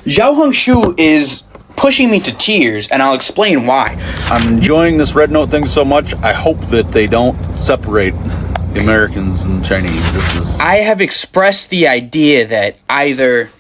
Shu is pushing me to tears, and I'll explain why. I'm enjoying this Rednote thing so much, I hope that they don't separate the Americans and Chinese. I have expressed the idea that either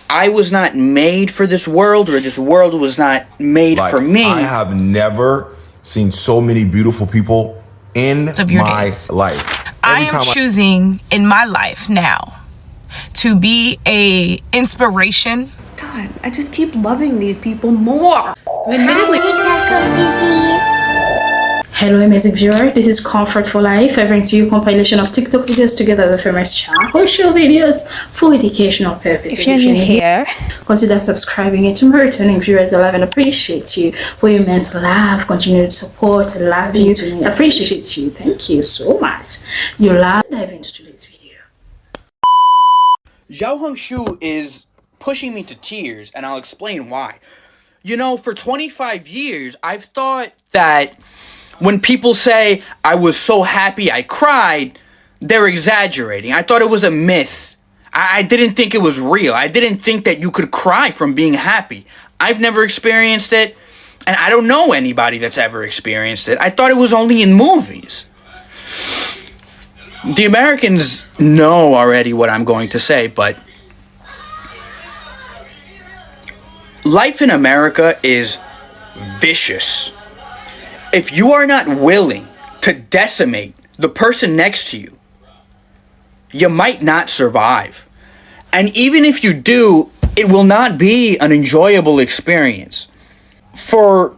I was not made for this world, or this world was not made for me. I have never seen so many beautiful people in my life. I am choosing in my life now to be a inspiration. God, I just keep loving these people more. Admittedly. Hello amazing viewer, this is Comfort for Life. I bring to you a compilation of TikTok videos together with famous china videos for educational purposes. If you're new here, consider subscribing, and to my returning viewers, I love and appreciate you for your immense love, continued support. I love you, I appreciate you. Thank you so much. You love. Dive into today's video. Shu is pushing me to tears, and I'll explain why. You know, for 25 years, I've thought that when people say, I was so happy I cried, they're exaggerating. I thought it was a myth. I didn't think it was real. I didn't think that you could cry from being happy. I've never experienced it, and I don't know anybody that's ever experienced it. I thought it was only in movies. The Americans know already what I'm going to say, but life in America is vicious. If you are not willing to decimate the person next to you, you might not survive. And even if you do, it will not be an enjoyable experience. For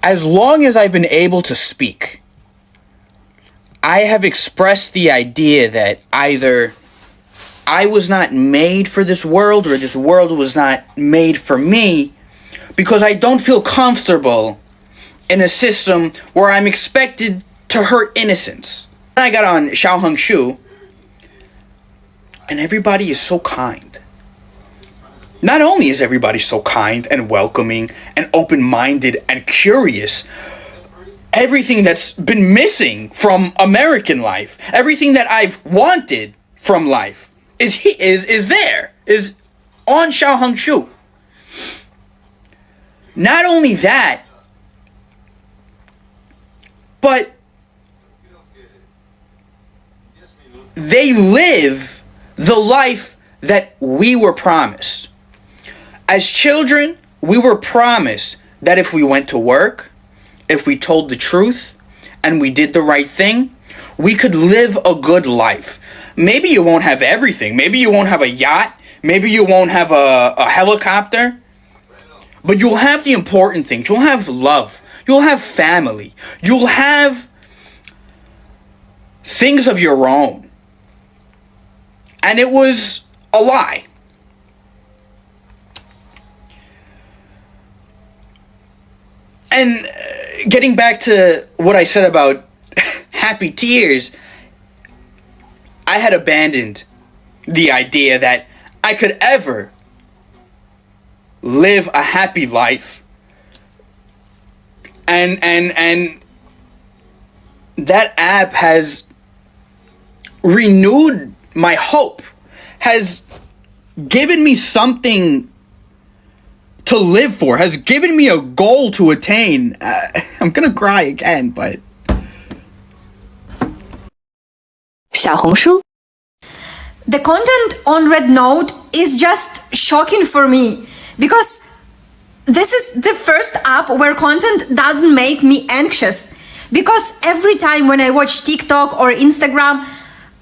as long as I've been able to speak, I have expressed the idea that either I was not made for this world, or this world was not made for me, because I don't feel comfortable in a system where I'm expected to hurt innocence. I got on Shu, and everybody is so kind. Not only is everybody so kind and welcoming and open-minded and curious, everything that's been missing from American life, everything that I've wanted from life, is on Shu. Not only that, but they live the life that we were promised. As children, we were promised that if we went to work, if we told the truth, and we did the right thing, we could live a good life. Maybe you won't have everything. Maybe you won't have a yacht. Maybe you won't have a helicopter. But you'll have the important things. You'll have love. You'll have family. You'll have things of your own. And it was a lie. And getting back to what I said about happy tears, I had abandoned the idea that I could ever live a happy life. And that app has renewed my hope, has given me something to live for, has given me a goal to attain. I'm gonna cry again, but 小红书 The content on Rednote is just shocking for me, because this is the first app where content doesn't make me anxious. Because every time when I watch TikTok or Instagram,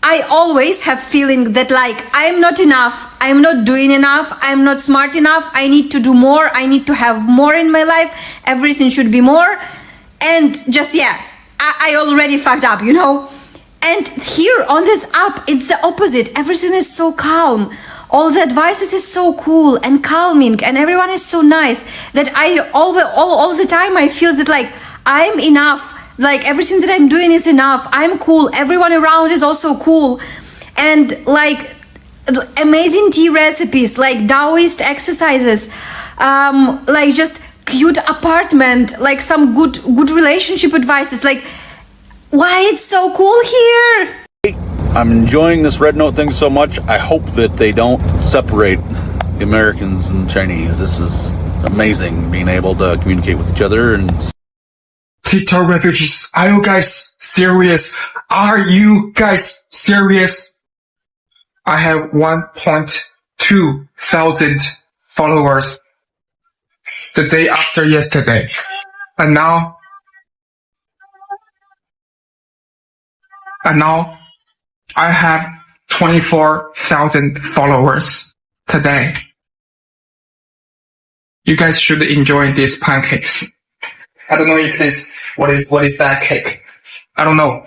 I always have feeling that like I'm not enough, I'm not doing enough, I'm not smart enough, I need to do more, I need to have more in my life, everything should be more. And just, yeah, I already fucked up, you know? And here on this app, it's the opposite. Everything is so calm. All the advices is so cool and calming, and everyone is so nice that I all the time I feel that like I'm enough. Like everything that I'm doing is enough. I'm cool. Everyone around is also cool. And like amazing tea recipes, like Taoist exercises, like just cute apartment, like some good relationship advices. Like, why it's so cool here? I'm enjoying this Rednote thing so much, I hope that they don't separate Americans and Chinese. This is amazing, being able to communicate with each other. And TikTok refugees, are you guys serious? Are you guys serious? I have 1.2 thousand followers the day after yesterday. And now I have 24,000 followers today. You guys should enjoy these pancakes. I don't know if what is that cake? I don't know.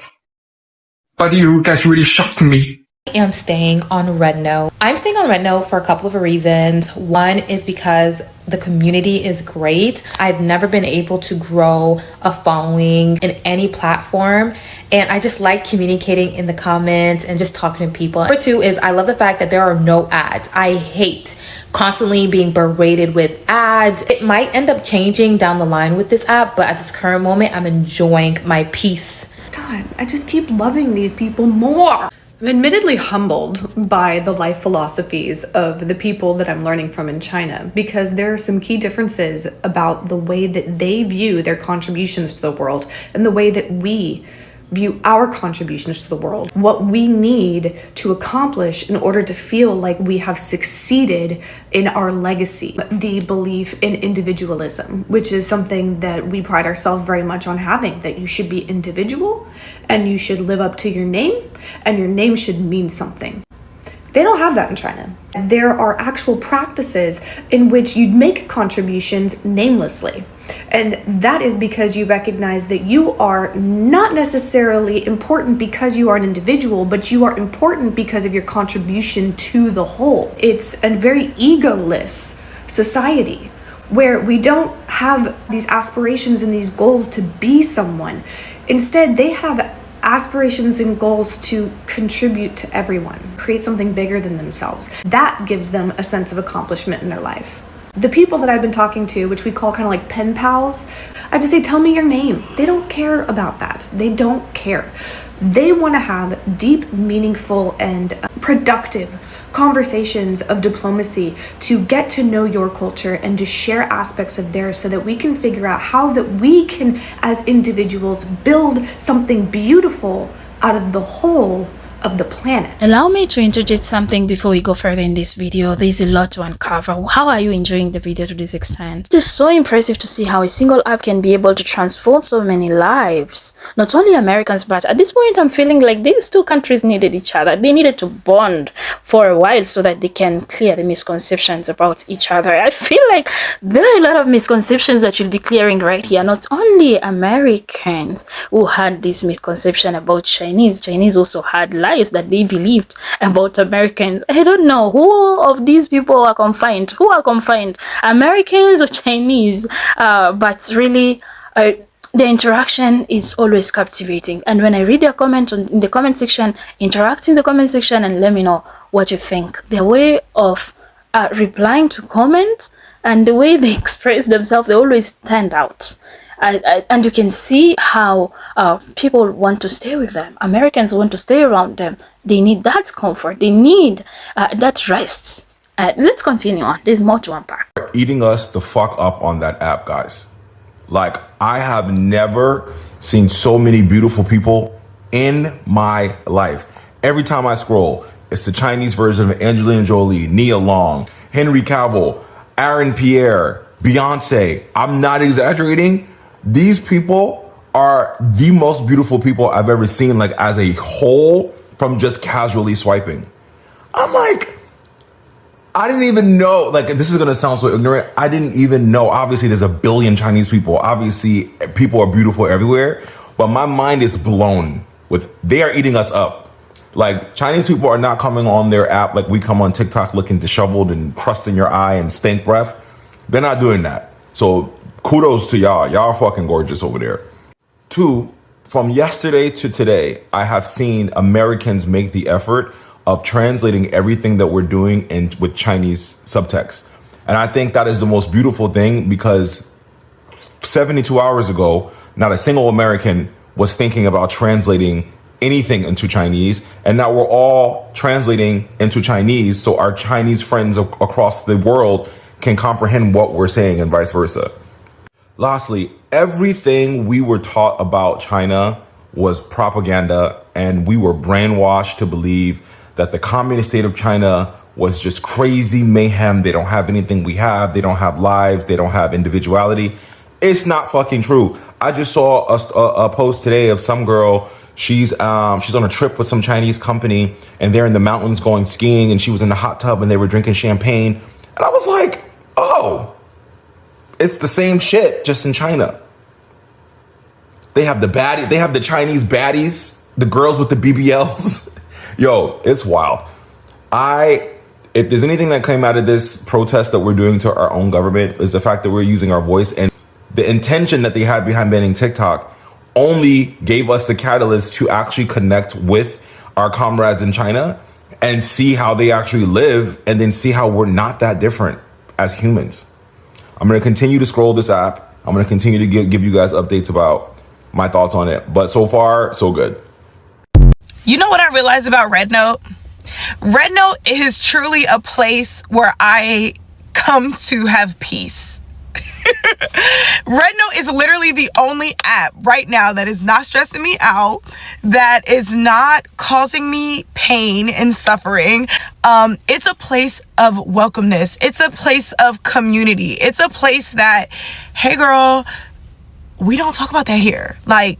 But you guys really shocked me. I am staying on Rednote. I'm staying on Rednote for a couple of reasons. One is because the community is great. I've never been able to grow a following in any platform, and I just like communicating in the comments and just talking to people. Number two is I love the fact that there are no ads. I hate constantly being berated with ads. It might end up changing down the line with this app, but at this current moment, I'm enjoying my peace. God, I just keep loving these people more. I'm admittedly humbled by the life philosophies of the people that I'm learning from in China, because there are some key differences about the way that they view their contributions to the world and the way that we view our contributions to the world, what we need to accomplish in order to feel like we have succeeded in our legacy. The belief in individualism, which is something that we pride ourselves very much on having, that you should be individual and you should live up to your name and your name should mean something. They don't have that in China. There are actual practices in which you'd make contributions namelessly. And that is because you recognize that you are not necessarily important because you are an individual, but you are important because of your contribution to the whole. It's a very egoless society where we don't have these aspirations and these goals to be someone. Instead, they have aspirations and goals to contribute to everyone, create something bigger than themselves. That gives them a sense of accomplishment in their life. The people that I've been talking to, which we call kind of like pen pals, I just say, tell me your name. They don't care about that. They don't care. They want to have deep, meaningful, and productive conversations of diplomacy to get to know your culture and to share aspects of theirs so that we can figure out how that we can, as individuals, build something beautiful out of the whole of the planet. Allow me to introduce something before we go further in this video. There's a lot to uncover. How are you enjoying the video to this extent? It is so impressive to see how a single app can be able to transform so many lives. Not only Americans, but at this point I'm feeling like these two countries needed each other. They needed to bond for a while so that they can clear the misconceptions about each other. I feel like there are a lot of misconceptions that you'll be clearing right here. Not only Americans who had this misconception about Chinese also had lies that they believed about Americans. I don't know who of these people are confined. Who are confined? Americans or Chinese? But really, the interaction is always captivating. And when I read your comment in the comment section, interact in the comment section and let me know what you think. Their way of replying to comments and the way they express themselves, they always stand out. And you can see how people want to stay with them. Americans want to stay around them. They need that comfort. They need that rest. Let's continue on. There's more to unpack. Eating us the fuck up on that app, guys. Like, I have never seen so many beautiful people in my life. Every time I scroll, it's the Chinese version of Angelina Jolie, Nia Long, Henry Cavill, Aaron Pierre, Beyonce. I'm not exaggerating. These people are the most beautiful people I've ever seen, like as a whole, from just casually swiping. I'm like, I didn't even know, like, this is going to sound so ignorant. I didn't even know. Obviously, there's a billion Chinese people. Obviously, people are beautiful everywhere. But my mind is blown with, they are eating us up. Like, Chinese people are not coming on their app like we come on TikTok looking disheveled and crust in your eye and stink breath. They're not doing that. So kudos to y'all. Y'all are fucking gorgeous over there. 2, from yesterday to today, I have seen Americans make the effort of translating everything that we're doing with Chinese subtext. And I think that is the most beautiful thing, because 72 hours ago, not a single American was thinking about translating anything into Chinese, and now we're all translating into Chinese so our Chinese friends across the world can comprehend what we're saying and vice versa. Lastly, everything we were taught about China was propaganda, and we were brainwashed to believe that the communist state of China was just crazy mayhem. They don't have anything we have. They don't have lives. They don't have individuality. It's not fucking true. I just saw a post today of some girl. She's on a trip with some Chinese company, and they're in the mountains going skiing, and she was in the hot tub and they were drinking champagne. And I was like, oh, it's the same shit, just in China. They have the Chinese baddies, the girls with the BBLs. Yo, it's wild. If there's anything that came out of this protest that we're doing to our own government, is the fact that we're using our voice, and the intention that they had behind banning TikTok only gave us the catalyst to actually connect with our comrades in China and see how they actually live, and then see how we're not that different as humans. I'm going to continue to scroll this app. I'm going to continue to give you guys updates about my thoughts on it. But so far, so good. You know what I realized about Rednote? Rednote is truly a place where I come to have peace. Rednote is literally the only app right now that is not stressing me out, that is not causing me pain and suffering. It's a place of welcomeness. It's a place of community. It's a place that, hey girl, we don't talk about that here. Like,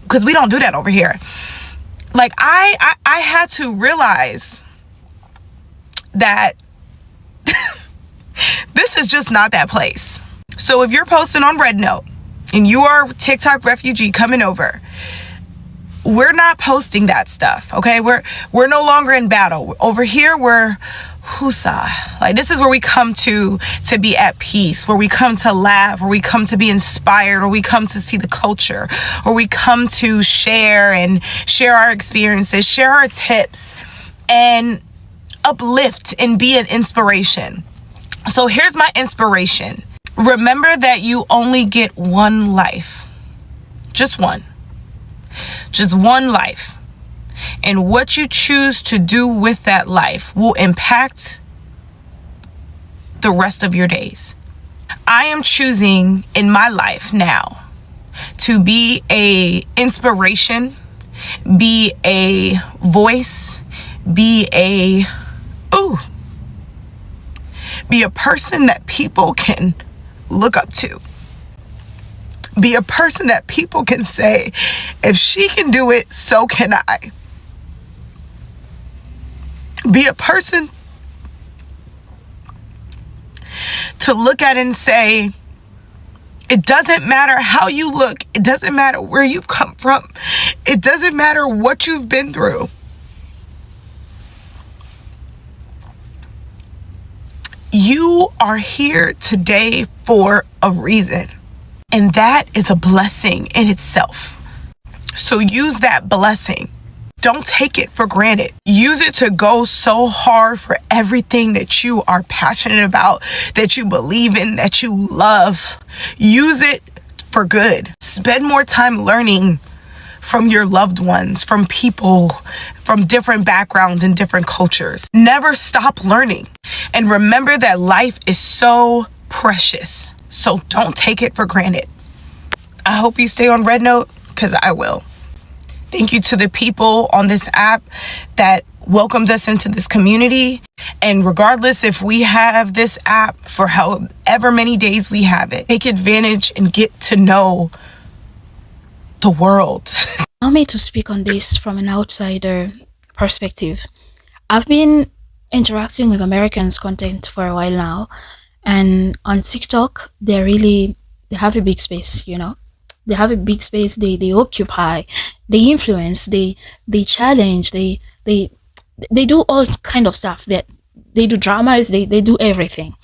because we don't do that over here. Like, I had to realize that this is just not that place. So if you're posting on Rednote and you are a TikTok refugee coming over, we're not posting that stuff, okay? We're no longer in battle. Over here, we're husa. Like, this is where we come to be at peace, where we come to laugh, where we come to be inspired, where we come to see the culture, where we come to share our experiences, share our tips, and uplift and be an inspiration. So here's my inspiration. Remember that you only get one life. Just one. Just one life. And what you choose to do with that life will impact the rest of your days. I am choosing in my life now to be a inspiration, be a voice, be a person that people can look up to. Be a person that people can say, if she can do it, so can I. Be a person to look at and say, it doesn't matter how you look. It doesn't matter where you've come from. It doesn't matter what you've been through. You are here today for a reason. And that is a blessing in itself. So use that blessing. Don't take it for granted. Use it to go so hard for everything that you are passionate about, that you believe in, that you love. Use it for good. Spend more time learning from your loved ones, from people from different backgrounds and different cultures. Never stop learning. And remember that life is so precious. So don't take it for granted. I hope you stay on Rednote, because I will. Thank you to the people on this app that welcomed us into this community. And regardless if we have this app for however many days we have it, take advantage and get to know the world. Allow me to speak on this from an outsider perspective. I've been interacting with Americans' content for a while now, and on TikTok, they have a big space, you know. They have a big space, they occupy, they influence, they challenge, they do all kind of stuff. That they do dramas, they do everything.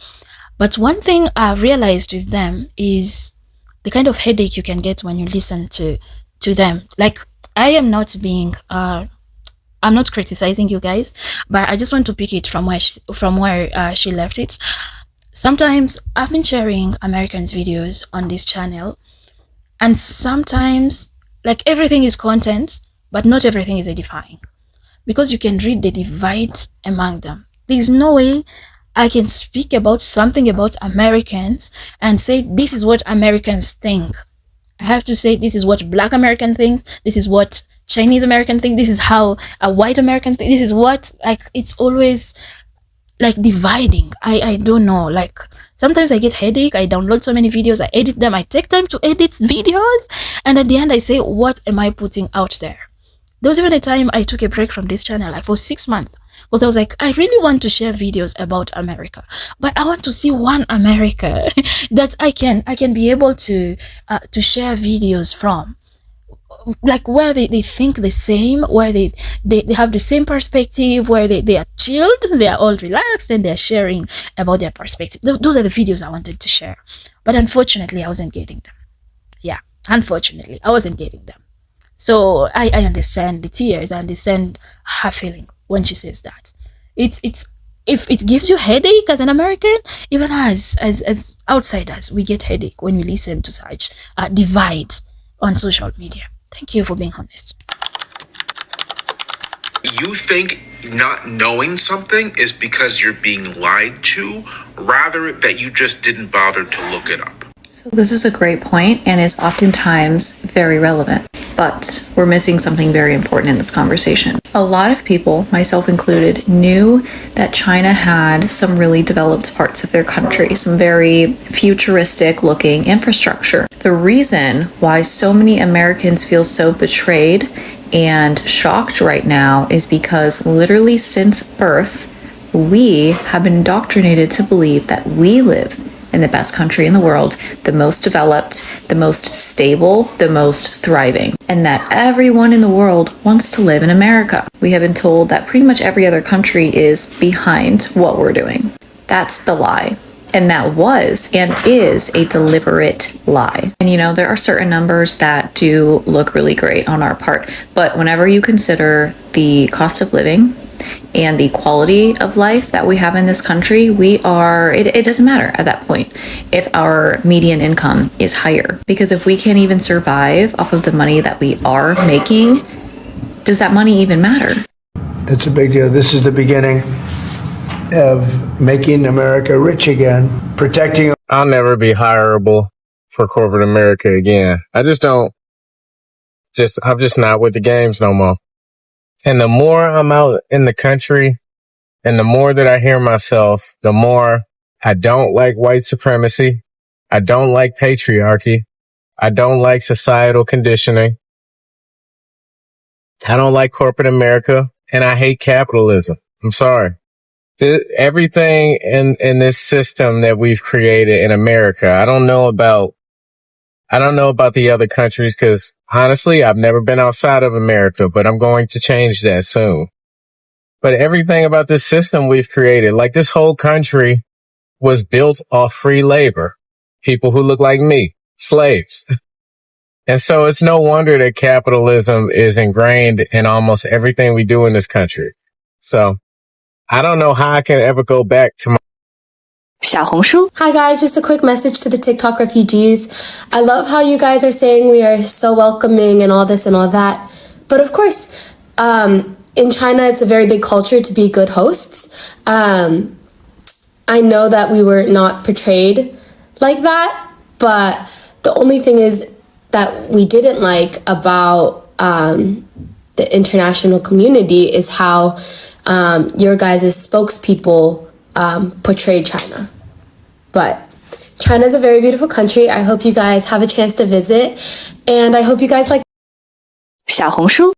But one thing I've realized with them is the kind of headache you can get when you listen to them. Like, I am not being I'm not criticizing you guys, but I just want to pick it from where she left it. Sometimes I've been sharing Americans' videos on this channel, and sometimes, like, everything is content, but not everything is edifying, because you can read the divide among them. There's no way I can speak about something about Americans and say this is what Americans think. I have to say this is what Black American thinks, this is what Chinese American think, this is how a white American thinks, this is what, like, it's always like dividing. I don't know, like sometimes I get headache. I download so many videos, I edit them, I take time to edit videos, and at the end I say, what am I putting out there? There was even a time I took a break from this channel, like for 6 months, because I was like, I really want to share videos about America, but I want to see one America that I can be able to share videos from, like where they think the same, where they have the same perspective, where they are chilled, they are all relaxed, and they're sharing about their perspective. Those are the videos I wanted to share, but unfortunately I wasn't getting them. Yeah, unfortunately I wasn't getting them. So I understand the tears, I understand her feeling when she says that. It's if it gives you headache as an American, even as outsiders, we get headache when we listen to such divide on social media. Thank you for being honest. You think not knowing something is because you're being lied to, rather that you just didn't bother to look it up. So this is a great point and is oftentimes very relevant, but we're missing something very important in this conversation. A lot of people, myself included, knew that China had some really developed parts of their country, some very futuristic looking infrastructure. The reason why so many Americans feel so betrayed and shocked right now is because literally since birth, we have been indoctrinated to believe that we live in the best country in the world, the most developed, the most stable, the most thriving, and that everyone in the world wants to live in America. We have been told that pretty much every other country is behind what we're doing. That's the lie. And that was and is a deliberate lie. And you know, there are certain numbers that do look really great on our part, but whenever you consider the cost of living and the quality of life that we have in this country, it doesn't matter at that point if our median income is higher, because if we can't even survive off of the money that we are making, does that money even matter? It's a big deal. This is the beginning of making America rich again, protecting. I'll never be hireable for corporate America again. I'm just not with the games no more. And the more I'm out in the country and the more that I hear myself, the more I don't like white supremacy. I don't like patriarchy. I don't like societal conditioning. I don't like corporate America, and I hate capitalism. I'm sorry. Everything in this system that we've created in America, I don't know about the other countries, because honestly, I've never been outside of America, but I'm going to change that soon. But everything about this system we've created, like this whole country was built off free labor. People who look like me, slaves. And so it's no wonder that capitalism is ingrained in almost everything we do in this country. So I don't know how I can ever go back to my Hi guys, just a quick message to the TikTok refugees. I love how you guys are saying we are so welcoming and all this and all that. But of course, in China, it's a very big culture to be good hosts. I know that we were not portrayed like that, but the only thing is that we didn't like about the international community is how your guys' spokespeople portray China. But China is a very beautiful country. I hope you guys have a chance to visit, and I hope you guys like 小红书